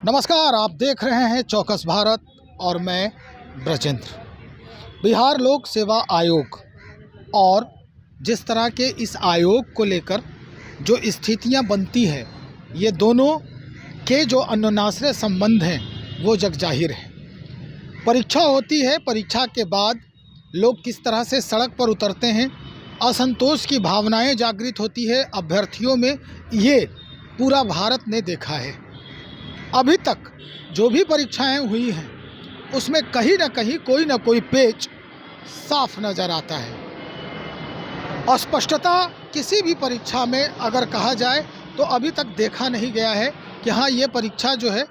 नमस्कार, आप देख रहे हैं चौकस भारत और मैं ब्रजेंद्र। बिहार लोक सेवा आयोग और जिस तरह के इस आयोग को लेकर जो स्थितियां बनती है, ये दोनों के जो अन्योन्याश्रय संबंध हैं वो जगजाहिर है। परीक्षा होती है, परीक्षा के बाद लोग किस तरह से सड़क पर उतरते हैं, असंतोष की भावनाएं जागृत होती है अभ्यर्थियों में, ये पूरा भारत ने देखा है। अभी तक जो भी परीक्षाएं हुई हैं उसमें कहीं ना कहीं कोई ना कोई पेच साफ नज़र आता है। अस्पष्टता किसी भी परीक्षा में अगर कहा जाए तो अभी तक देखा नहीं गया है कि हाँ, ये परीक्षा जो है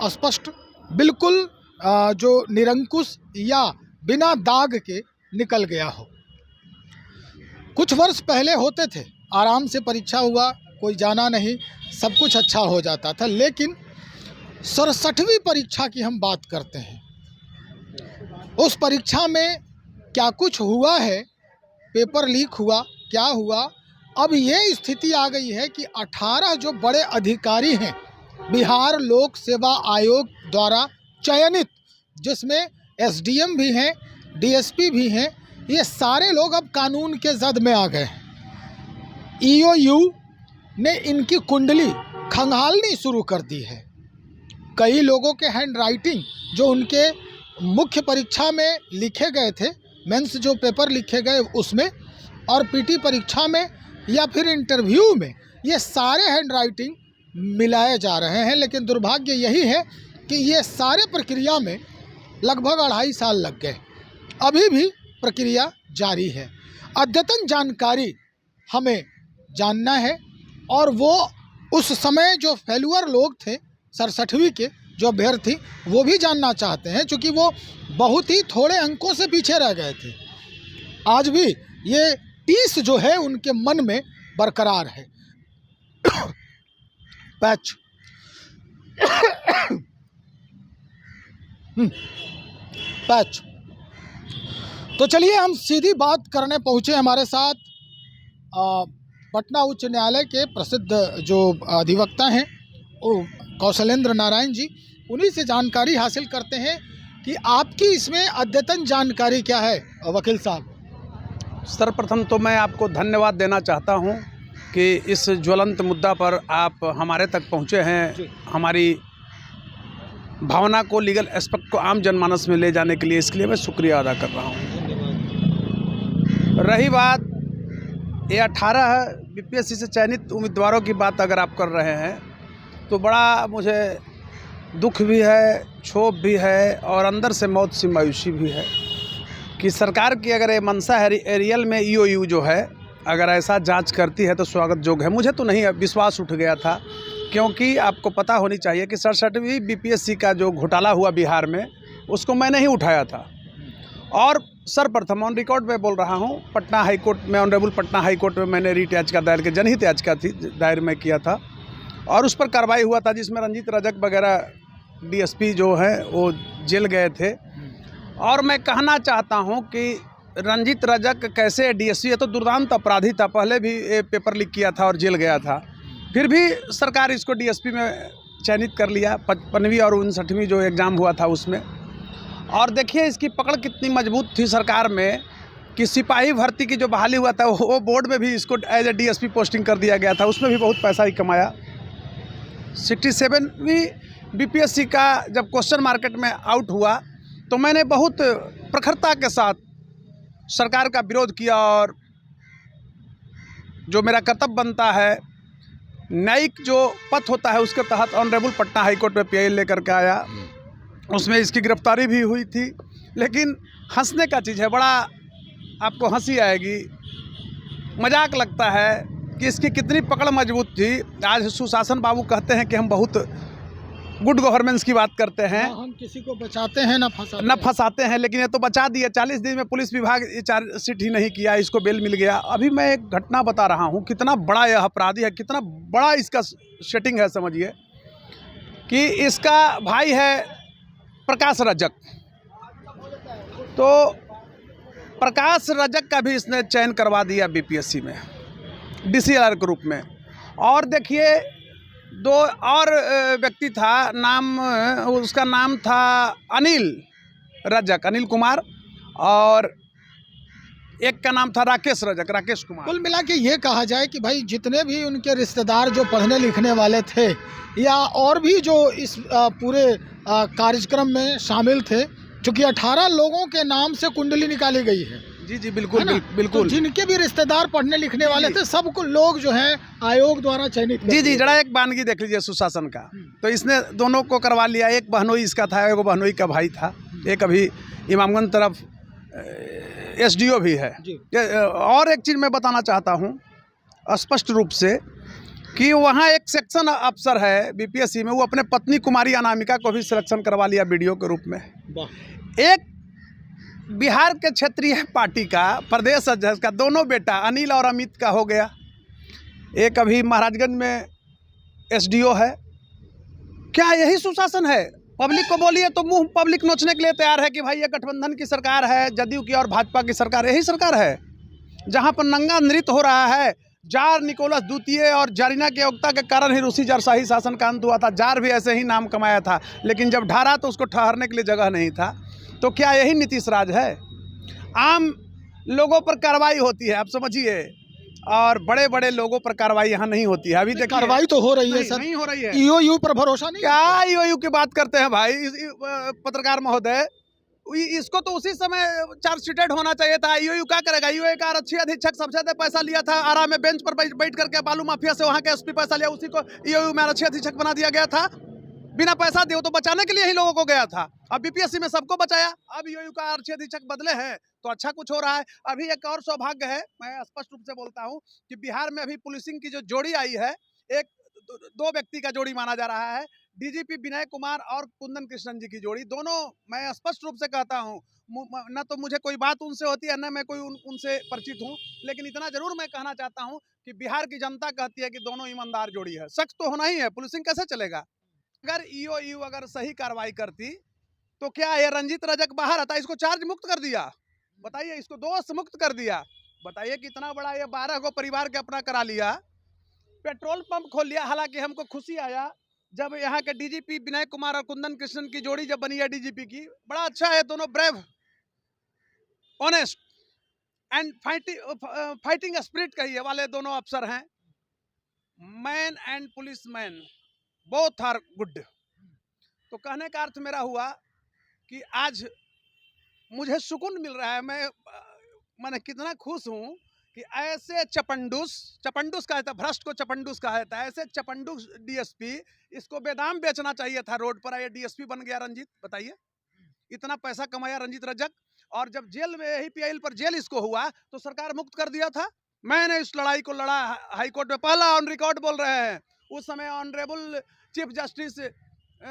स्पष्ट, बिल्कुल जो निरंकुश या बिना दाग के निकल गया हो। कुछ वर्ष पहले होते थे, आराम से परीक्षा हुआ, कोई जाना नहीं, सब कुछ अच्छा हो जाता था। लेकिन 67वीं परीक्षा की हम बात करते हैं। उस परीक्षा में क्या कुछ हुआ है, पेपर लीक हुआ, क्या हुआ, अब ये स्थिति आ गई है कि 18 जो बड़े अधिकारी हैं बिहार लोक सेवा आयोग द्वारा चयनित, जिसमें एसडीएम भी हैं, डीएसपी भी हैं, ये सारे लोग अब कानून के जद में आ गए हैं। ईओयू ने इनकी कुंडली खंगालनी शुरू कर दी है। कई लोगों के हैंड राइटिंग जो उनके मुख्य परीक्षा में लिखे गए थे, मेंस जो पेपर लिखे गए उसमें, और पीटी परीक्षा में या फिर इंटरव्यू में, ये सारे हैंड राइटिंग मिलाए जा रहे हैं। लेकिन दुर्भाग्य यही है कि ये सारे प्रक्रिया में लगभग 2.5 साल लग गए, अभी भी प्रक्रिया जारी है। अद्यतन जानकारी हमें जानना है, और वो उस समय जो फेल्यूअर लोग थे 67वीं के जो अभ्यर्थी, वो भी जानना चाहते हैं, क्योंकि वो बहुत ही थोड़े अंकों से पीछे रह गए थे। आज भी ये 30 जो है उनके मन में बरकरार है। Patch patch. तो चलिए हम सीधी बात करने पहुँचे। हमारे साथ पटना उच्च न्यायालय के प्रसिद्ध जो अधिवक्ता हैं वो कौशलेंद्र नारायण जी, उन्हीं से जानकारी हासिल करते हैं कि आपकी इसमें अद्यतन जानकारी क्या है वकील साहब। सर्वप्रथम तो मैं आपको धन्यवाद देना चाहता हूं कि इस ज्वलंत मुद्दा पर आप हमारे तक पहुंचे हैं, हमारी भावना को, लीगल एस्पेक्ट को आम जनमानस में ले जाने के लिए, इसके लिए मैं शुक्रिया अदा कर रहा हूं। रही बात ये 18 बीपीएससी से चयनित उम्मीदवारों की बात अगर आप कर रहे हैं, तो बड़ा मुझे दुख भी है, क्षोभ भी है, और अंदर से मौत सी मायूसी भी है कि सरकार की अगर ये मंशा है रियल में ईओयू जो है अगर ऐसा जांच करती है तो स्वागत योग्य है। मुझे तो नहीं विश्वास उठ गया था, क्योंकि आपको पता होनी चाहिए कि 67वीं बीपीएससी का जो घोटाला हुआ बिहार में, उसको मैंने ही उठाया था। और सर्वप्रथम ऑन रिकॉर्ड में बोल रहा हूँ, पटना हाईकोर्ट में, ऑनरेबल पटना हाईकोर्ट में मैंने रीट याचिका दायर की, जनहित याचिका थी, दायर में किया था, और उस पर कार्रवाई हुआ था, जिसमें रंजीत रजक वगैरह डीएसपी जो हैं वो जेल गए थे। और मैं कहना चाहता हूं कि रंजीत रजक कैसे डीएसपी है, तो दुर्दांत अपराधी था, पहले भी ये पेपर लीक किया था और जेल गया था, फिर भी सरकार इसको डीएसपी में चयनित कर लिया 55वीं और 59वीं जो एग्ज़ाम हुआ था उसमें। और देखिए इसकी पकड़ कितनी मजबूत थी सरकार में कि सिपाही भर्ती की जो बहाली हुआ था वो बोर्ड में भी इसको एज ए डीएसपी पोस्टिंग कर दिया गया था, उसमें भी बहुत पैसा ही कमाया। 67वीं बीपीएससी का जब क्वेश्चन मार्केट में आउट हुआ तो मैंने बहुत प्रखरता के साथ सरकार का विरोध किया, और जो मेरा कर्तव्य बनता है, न्यायिक जो पथ होता है, उसके तहत ऑनरेबल पटना हाईकोर्ट में पीआई लेकर के आया। उसमें इसकी गिरफ्तारी भी हुई थी। लेकिन हंसने का चीज़ है, बड़ा आपको हंसी आएगी, मजाक लगता है कि इसकी कितनी पकड़ मजबूत थी। आज सुशासन बाबू कहते हैं कि हम बहुत गुड गवर्नेंस की बात करते हैं, हम किसी को बचाते हैं न फंसाते हैं, लेकिन ये तो बचा दिया। 40 दिन में पुलिस विभाग चार्जशीट ही नहीं किया, इसको बेल मिल गया। अभी मैं एक घटना बता रहा हूँ, कितना बड़ा यह अपराधी है, कितना बड़ा इसका सेटिंग है। समझिए कि इसका भाई है प्रकाश रजक, तो प्रकाश रजक का भी इसने चयन करवा दिया बीपीएससी में डीसीएलआर के रूप में। और देखिए दो और व्यक्ति था, उसका नाम था अनिल रजक, अनिल कुमार, और एक का नाम था राकेश रजक, राकेश कुमार। कुल मिला के ये कहा जाए कि भाई जितने भी उनके रिश्तेदार जो पढ़ने लिखने वाले थे या और भी जो इस पूरे कार्यक्रम में शामिल थे, चूंकि 18 लोगों के नाम से कुंडली निकाली गई है। जी जी बिल्कुल, है ना? बिल्कुल। तो जिनके भी रिश्तेदार पढ़ने लिखने वाले थे, सब को लोग जो हैं आयोग द्वारा चयनित कर जी जी, दिए। जरा एक बानगी देख लीजिए सुशासन का। तो इसने दोनों को करवा लिया, एक बहनोई इसका था, एक बहनोई का भाई था, एक अभी इमामगंज तरफ एसडीओ भी है। जी। और एक चीज़ मैं बताना चाहता हूँ स्पष्ट रूप से कि वहाँ एक सेक्शन अफसर है बीपीएससी में, वो अपने पत्नी कुमारी अनामिका को भी सिलेक्शन करवा लिया बीडीओ के रूप में। एक बिहार के क्षेत्रीय पार्टी का प्रदेश अध्यक्ष का दोनों बेटा अनिल और अमित का हो गया। एक अभी महाराजगंज में एसडीओ है। क्या यही सुशासन है? पब्लिक को बोलिए तो मुंह पब्लिक नोचने के लिए तैयार है कि भाई ये गठबंधन की सरकार है, जदयू की और भाजपा की सरकार, यही सरकार है जहां पर नंगा नृत्य हो रहा है। जार निकोलस द्वितीय और जारीना के योग्यता के कारण ही रूसी जार शासन का अंत हुआ था। जार भी ऐसे ही नाम कमाया था, लेकिन जब ढारा तो उसको ठहरने के लिए जगह नहीं था। तो क्या यही नीतीश राज है? आम लोगों पर कार्रवाई होती है, आप समझिए, और बड़े बड़े लोगों पर कार्रवाई यहाँ नहीं होती है। अभी देखिए कार्रवाई तो हो रही है सर, नहीं हो रही है। ईओयू पर भरोसा नहीं। क्या ईओयू की बात करते हैं भाई पत्रकार महोदय? इसको तो उसी समय चार्जशीटेड होना चाहिए था। ईओयू क्या करेगा? ईओयू का आरक्षी अधीक्षक सबसे ज्यादा पैसा लिया था, आराम में बेंच पर बैठ करके बालू माफिया से वहाँ के एसपी पैसा लिया, उसी को ईओयू में आरक्षी अधीक्षक बना दिया गया था बिना पैसा दिए। तो बचाने के लिए ही लोगों को गया था। अब बीपीएससी में सबको बचाया, अब ईओयू का आरक्षी अधीक्षक बदले हैं तो अच्छा कुछ हो रहा है। अभी एक और सौभाग्य है, मैं स्पष्ट रूप से बोलता हूँ कि बिहार में अभी पुलिसिंग की जो जोड़ी आई है, एक दो व्यक्ति का जोड़ी माना जा रहा है, डीजीपी विनय कुमार और कुंदन कृष्णन जी की जोड़ी। दोनों मैं स्पष्ट रूप से कहता हूँ, न तो मुझे कोई बात उनसे होती है, न मैं कोई उनसे परिचित हूँ, लेकिन इतना जरूर मैं कहना चाहता हूँ कि बिहार की जनता कहती है कि दोनों ईमानदार जोड़ी है। शक तो होना ही है, पुलिसिंग कैसे चलेगा? अगर ईओयू अगर सही कार्रवाई करती तो क्या ये रंजीत रजक बाहर आता? इसको चार्ज मुक्त कर दिया, बताइए, इसको दोष मुक्त कर दिया, बताइए कितना बड़ा ये 12 को परिवार के अपना करा लिया। पेट्रोल पंप खोल लिया। हालांकि हमको खुशी आया जब यहाँ के डीजीपी विनय कुमार और कुंदन कृष्णन की जोड़ी जब बनी है डीजीपी की, बड़ा अच्छा है। दोनों brave, honest and fighting spirit कहिए वाले दोनों अफसर हैं। Man and policeman both are good. तो कहने का अर्थ मेरा हुआ कि आज मुझे सुकून मिल रहा है। मैंने कितना खुश हूँ कि ऐसे चपंडूस कहता, भ्रष्ट को चपंडूस कहता है, ऐसे चपंडूस डीएसपी, इसको बेदाम बेचना चाहिए था रोड पर। ये डीएसपी बन गया रंजीत, बताइए, इतना पैसा कमाया रंजीत रजक, और जब जेल में यही पीआईएल पर जेल इसको हुआ तो सरकार मुक्त कर दिया था। मैंने इस लड़ाई को लड़ा हाईकोर्ट में, पहला ऑन रिकॉर्ड बोल रहे हैं। उस समय honourable chief justice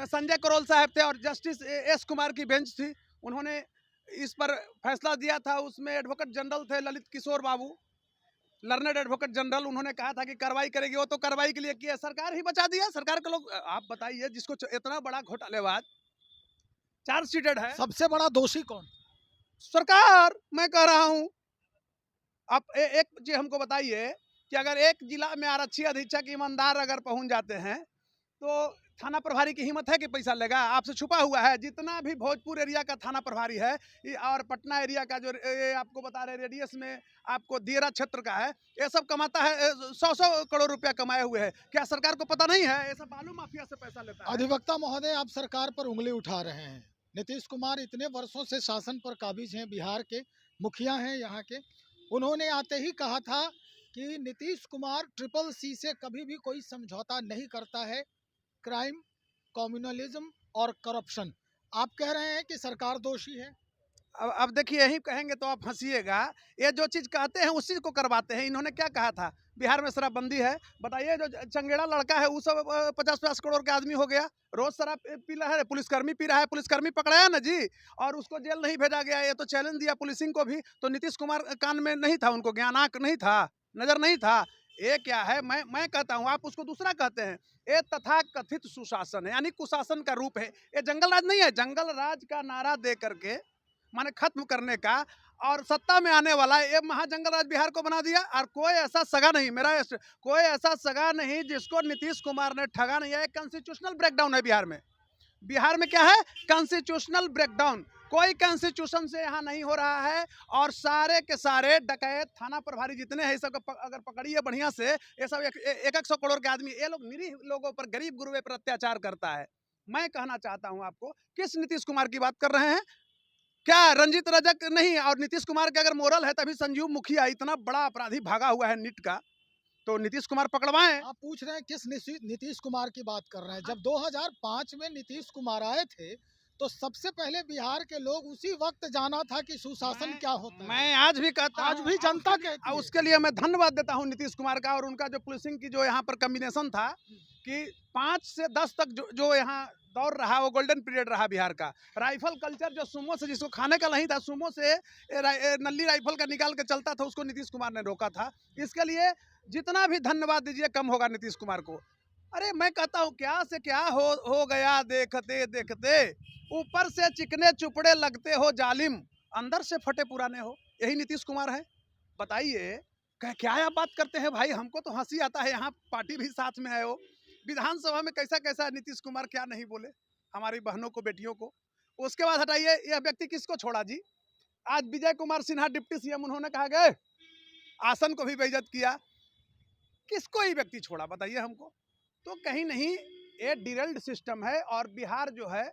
Sanjay Karol साहब थे और जस्टिस एस कुमार की बेंच थी। उन्होंने इस पर फैसला दिया था। उसमें एडवोकेट जनरल थे ललित किशोर बाबू, लर्नेड एडवोकेट जनरल। उन्होंने कहा था कि कार्रवाई करेगी, वो तो कार्रवाई के लिए किया, सरकार ही बचा दिया। सरकार के लोग, आप बताइए, जिसको इतना बड़ा घोटालेबाज चार्जशीटेड है, सबसे बड़ा दोषी कौन? सरकार। मैं कह रहा हूं, आप एक चीज हमको बताइए कि अगर एक जिला में आरक्षी अधीक्षक ईमानदार अगर पहुंच जाते हैं तो थाना प्रभारी की हिम्मत है कि पैसा लेगा? आपसे छुपा हुआ है। जितना भी भोजपुर एरिया का थाना प्रभारी है और पटना एरिया का जो आपको बता रहे रेडियस में आपको दियरा क्षेत्र का है, ये सब कमाता है, 100 करोड़ रुपया कमाए हुए है। क्या सरकार को पता नहीं है? ये सब बालू माफिया से पैसा लेता है। अधिवक्ता महोदय, आप सरकार पर उंगली उठा रहे हैं। नीतीश कुमार इतने वर्षों से शासन पर काबिज हैं, बिहार के मुखिया हैं यहाँ के। उन्होंने आते ही कहा था कि नीतीश कुमार CCC से कभी भी कोई समझौता नहीं करता है, क्राइम, कम्युनलिज्म और करप्शन। आप कह रहे हैं कि सरकार दोषी है। अब देखिए, यही कहेंगे तो आप हंसिएगा। ये जो चीज़ कहते हैं उसी को करवाते हैं। इन्होंने क्या कहा था? बिहार में शराबबंदी है, बताइए, जो चंगेड़ा लड़का है वो सब 50-50 करोड़ का आदमी हो गया, रोज शराब पी रहा है, पुलिसकर्मी पी रहा है, पुलिसकर्मी पकड़ाया ना जी, और उसको जेल नहीं भेजा गया। ये तो चैलेंज दिया पुलिसिंग को भी, तो नीतीश कुमार कान में नहीं था, उनको ज्ञानांक नहीं था, नजर नहीं था। ये क्या है? मैं कहता हूँ, आप उसको दूसरा कहते हैं। ये तथा कथित सुशासन है, यानी कुशासन का रूप है। ये जंगल राज नहीं है। जंगल राज का नारा दे करके माने खत्म करने का, और सत्ता में आने वाला ये महाजंगल राज बिहार को बना दिया। और कोई ऐसा सगा नहीं, कोई ऐसा सगा नहीं जिसको नीतीश कुमार ने ठगा नहीं है। कॉन्स्टिट्यूशनल ब्रेकडाउन है बिहार में। बिहार में क्या है? Constitutional breakdown. कोई कॉन्स्टिट्यूशन से यहाँ नहीं हो रहा है, और सारे के सारे डकैत थाना प्रभारी जितने हैं, सब अगर पकड़िए बढ़िया से, ये सब एक 100 करोड़ के आदमी, ये लोग निरीह लोगों पर, गरीब गुरुए पर अत्याचार करता है। मैं कहना चाहता हूं आपको, किस नीतीश कुमार की बात कर रहे हैं? क्या रंजीत रजक नहीं? और नीतीश कुमार के अगर मोरल है, तभी संजीव मुखिया इतना बड़ा अपराधी भागा हुआ है नीट का, तो नीतीश कुमार पकड़वाएं। आप पूछ रहे हैं किस नीतीश कुमार की बात कर रहे हैं? जब 2005 में नीतीश कुमार आए थे, तो सबसे पहले बिहार के लोग उसी वक्त जाना था कि सुशासन क्या होता है। मैं आज भी कहता आज भी जनता कहती है। उसके लिए मैं धन्यवाद देता हूं नीतीश कुमार का, और उनका जो पुलिसिंग की जो यहाँ पर कॉम्बिनेशन था कि 5 से 10 तक जो यहाँ दौर रहा, वो गोल्डन पीरियड रहा बिहार का। राइफल कल्चर जो सुमो से, जिसको खाने का नहीं था, सुमो से नल्ली राइफल का निकाल के चलता था, उसको नीतीश कुमार ने रोका था। इसके लिए जितना भी धन्यवाद दीजिए कम होगा नीतीश कुमार को। अरे मैं कहता हूँ, क्या से क्या हो गया देखते देखते, ऊपर से चिकने चुपड़े लगते हो जालिम, अंदर से फटे पुराने हो। यही नीतीश कुमार है। बताइए क्या आप बात करते हैं भाई? हमको तो हंसी आता है, यहाँ पार्टी भी साथ में है। वो विधानसभा में कैसा कैसा नीतीश कुमार क्या नहीं बोले हमारी बहनों को, बेटियों को। उसके बाद हटाइए, यह व्यक्ति किसको छोड़ा जी? आज विजय कुमार सिन्हा डिप्टी सीएम, उन्होंने कहा गए आसन को भी बेइज्जत किया। किसको ही व्यक्ति छोड़ा बताइए हमको? तो कहीं नहीं ये डिरेल्ड सिस्टम है। और बिहार जो है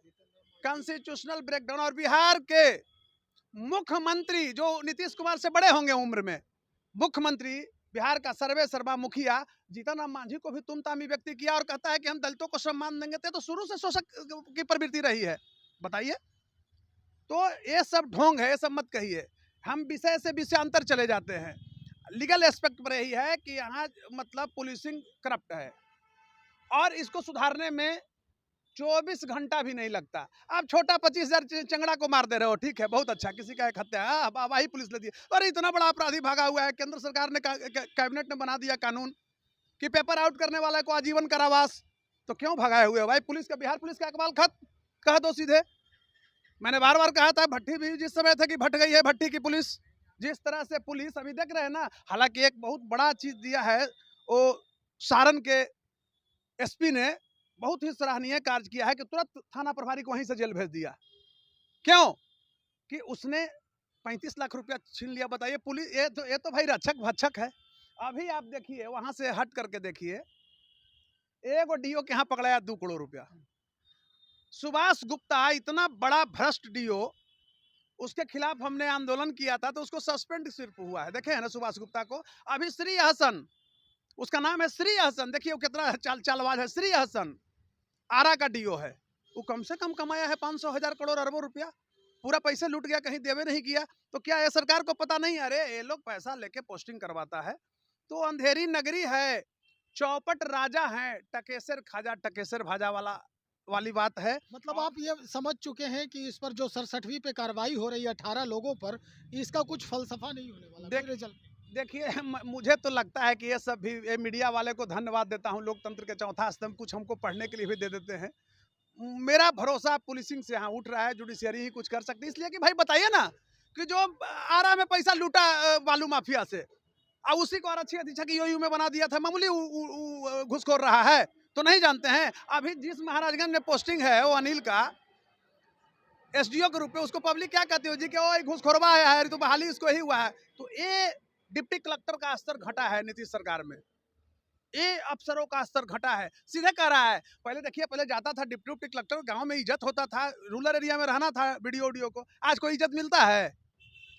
कॉन्स्टिट्यूशनल ब्रेकडाउन, और बिहार के मुख्यमंत्री जो नीतीश कुमार से बड़े होंगे उम्र में, मुख्यमंत्री बिहार का सर्वे सर्वा मुखिया जीतन राम मांझी को भी तुमतामी व्यक्ति किया, और कहता है कि हम दलितों को सम्मान देंगे। तो शुरू से शोषक की प्रवृत्ति रही है। बताइए, तो ये सब ढोंग है, ये सब मत कहिए। हम विषय से विषयांतर चले जाते हैं। लीगल एस्पेक्ट पर यही है कि यहाँ मतलब पुलिसिंग करप्ट है, और इसको सुधारने में 24 घंटा भी नहीं लगता। आप छोटा 25,000 चंगड़ा को मार दे रहे हो, ठीक है, बहुत अच्छा, किसी का एक हत्या है, वाही पुलिस ले दी। अरे इतना बड़ा अपराधी भागा हुआ है, केंद्र सरकार ने कैबिनेट ने बना दिया कानून कि पेपर आउट करने वाले को आजीवन कारावास। तो क्यों भगाए हुए हो भाई? पुलिस का, बिहार पुलिस का अकबाल खत्म कह दो सीधे। मैंने बार बार कहा था, भट्टी भी जिस समय था कि भट गई है भट्टी की पुलिस। जिस तरह से पुलिस अभी देख रहे हैं ना, हालांकि एक बहुत बड़ा चीज दिया है, वो सारण के एसपी ने बहुत ही सराहनीय कार्य किया है कि तुरंत थाना प्रभारी को वहीं से जेल भेज दिया। क्यों? कि उसने 35 लाख रुपया छीन लिया। बताइए, पुलिस ये तो भाई रक्षक भक्षक है। अभी आप देखिए, वहां से हट करके देखिए, एक डीओ के यहाँ पकड़ाया 2 करोड़ रुपया। सुभाष गुप्ता इतना बड़ा भ्रष्ट डीओ, उसके खिलाफ हमने आंदोलन किया था, तो उसको सस्पेंड सिर्फ हुआ है। देखे है ना सुभाष गुप्ता को। अभी श्री हसन, उसका नाम है श्री हसन, देखिए वो कितना चालबाज है। श्री हसन आरा का डीओ है, वो कम से कम कमाया है 500 हजार करोड़ अरबों रुपया। पूरा पैसे लूट गया, कहीं देवे नहीं किया। तो क्या ये सरकार को पता नहीं? अरे ये लोग पैसा लेके पोस्टिंग करवाता है। तो अंधेरी नगरी है, चौपट राजा है, टकेसर खाजा टकेसर भाजा वाली बात है। मतलब आप ये समझ चुके हैं कि इस पर जो 67वीं पे कार्रवाई हो रही है 18 लोगों पर, इसका कुछ फलसफा नहीं होने वाला। देखिए, मुझे तो लगता है कि ये सब भी, ये मीडिया वाले को धन्यवाद देता हूँ, लोकतंत्र के चौथा स्तंभ कुछ हमको पढ़ने के लिए भी दे देते हैं। मेरा भरोसा पुलिसिंग से यहाँ उठ रहा है, जुडिशियरी ही कुछ कर सकती है। इसलिए कि भाई बताइए ना, कि जो आरा में पैसा लूटा बालू माफिया से, और उसी को आरक्षी अधीक्षक यूयू में बना दिया था, मामूली घुसखोर रहा है, तो नहीं जानते हैं? अभी जिस महाराजगंज में पोस्टिंग है वो अनिल का एसडीओ के रूप में, उसको पब्लिक क्या कहती हो जी कि वो घुसखोरवा आया है, तो बहाली इसको ही हुआ है। तो ये डिप्टी कलेक्टर का स्तर घटा है नीतीश सरकार में, ये अफसरों का स्तर घटा है। सीधे कह रहा है, पहले देखिए, पहले जाता था डिप्टी कलेक्टर, गांव में इज्जत होता था, रूरल एरिया में रहना था बीडीओ को। आज कोई इज्जत मिलता है?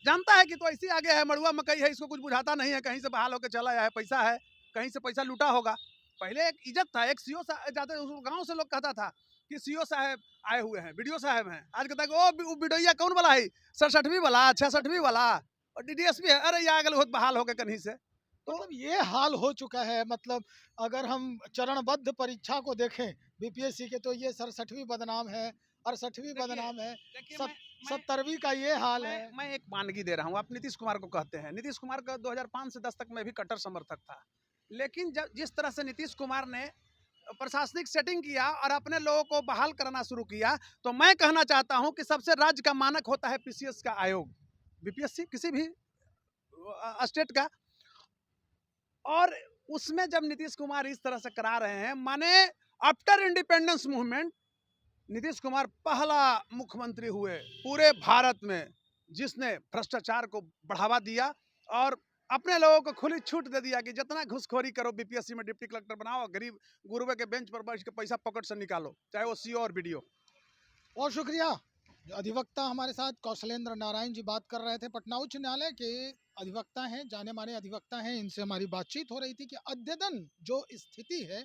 जानता है कि तो ऐसे आगे है, मड़ुआ मकई है, इसको कुछ बुझाता नहीं है, कहीं से बहाल होकर चला आया है, पैसा है, कहीं से पैसा लूटा होगा। पहले एक इज्जत था, एक सीओ जाते गाँव से लोग कहता था कि सीओ साहब आए हुए हैं, बीडीओ साहब हैं। आज कहता है ओ बीडोइया कौन वाला है? 67वीं वाला, 66वीं वाला, और डीडीएसपी है। अरे यहाँ बहुत बहाल हो गए कहीं से। तो मतलब ये हाल हो चुका है। मतलब अगर हम चरणबद्ध परीक्षा को देखें बीपीएससी के, तो ये 67वीं बदनाम है, 68वीं बदनाम है, 70वीं का ये हाल है। मैं एक मानगी दे रहा हूँ। आप नीतीश कुमार को कहते हैं, नीतीश कुमार का 2005 से 10 तक मैं भी कट्टर समर्थक था, लेकिन जब जिस तरह से नीतीश कुमार ने प्रशासनिक सेटिंग किया और अपने लोगों को बहाल करना शुरू किया, तो मैं कहना चाहता हूं कि सबसे राज्य का मानक होता है पीसीएस का आयोग, बीपीएससी किसी भी स्टेट का। और उसमें जब नीतीश कुमार इस तरह से करा रहे हैं, माने after independence movement Nitish Kumar पहला मुख्यमंत्री हुए पूरे भारत में जिसने भ्रष्टाचार को बढ़ावा दिया और अपने लोगों को खुली छूट दे दिया कि जितना घुसखोरी करो, बीपीएससी में डिप्टी कलेक्टर बनाओ, गरीब गुरुबे के बेंच पर बैठ के पैसा पॉकेट से निकालो, चाहे वो सीओ और बीडीओ। बहुत शुक्रिया। जो अधिवक्ता हमारे साथ कौशलेंद्र नारायण जी बात कर रहे थे, पटना उच्च न्यायालय के अधिवक्ता हैं, जाने माने अधिवक्ता हैं। इनसे हमारी बातचीत हो रही थी कि अद्यतन जो स्थिति है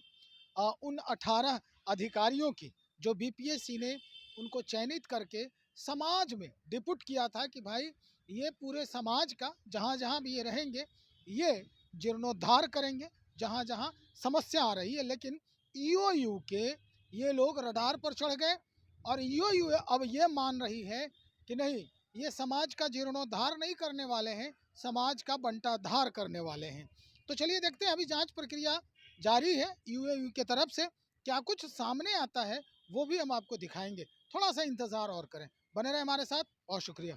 उन 18 अधिकारियों की जो बीपीएससी ने उनको चयनित करके समाज में डिपुट किया था कि भाई ये पूरे समाज का जहाँ जहाँ भी ये रहेंगे ये जीर्णोद्धार करेंगे, जहाँ जहाँ समस्या आ रही है। लेकिन ईओयू के ये लोग रडार पर चढ़ गए और ईओयू अब ये मान रही है कि नहीं, ये समाज का जीर्णोद्धार नहीं करने वाले हैं, समाज का बंटाधार करने वाले हैं। तो चलिए देखते हैं, अभी जांच प्रक्रिया जारी है ईओयू की तरफ से, क्या कुछ सामने आता है वो भी हम आपको दिखाएंगे। थोड़ा सा इंतज़ार और करें, बने रहे हमारे साथ। बहुत शुक्रिया।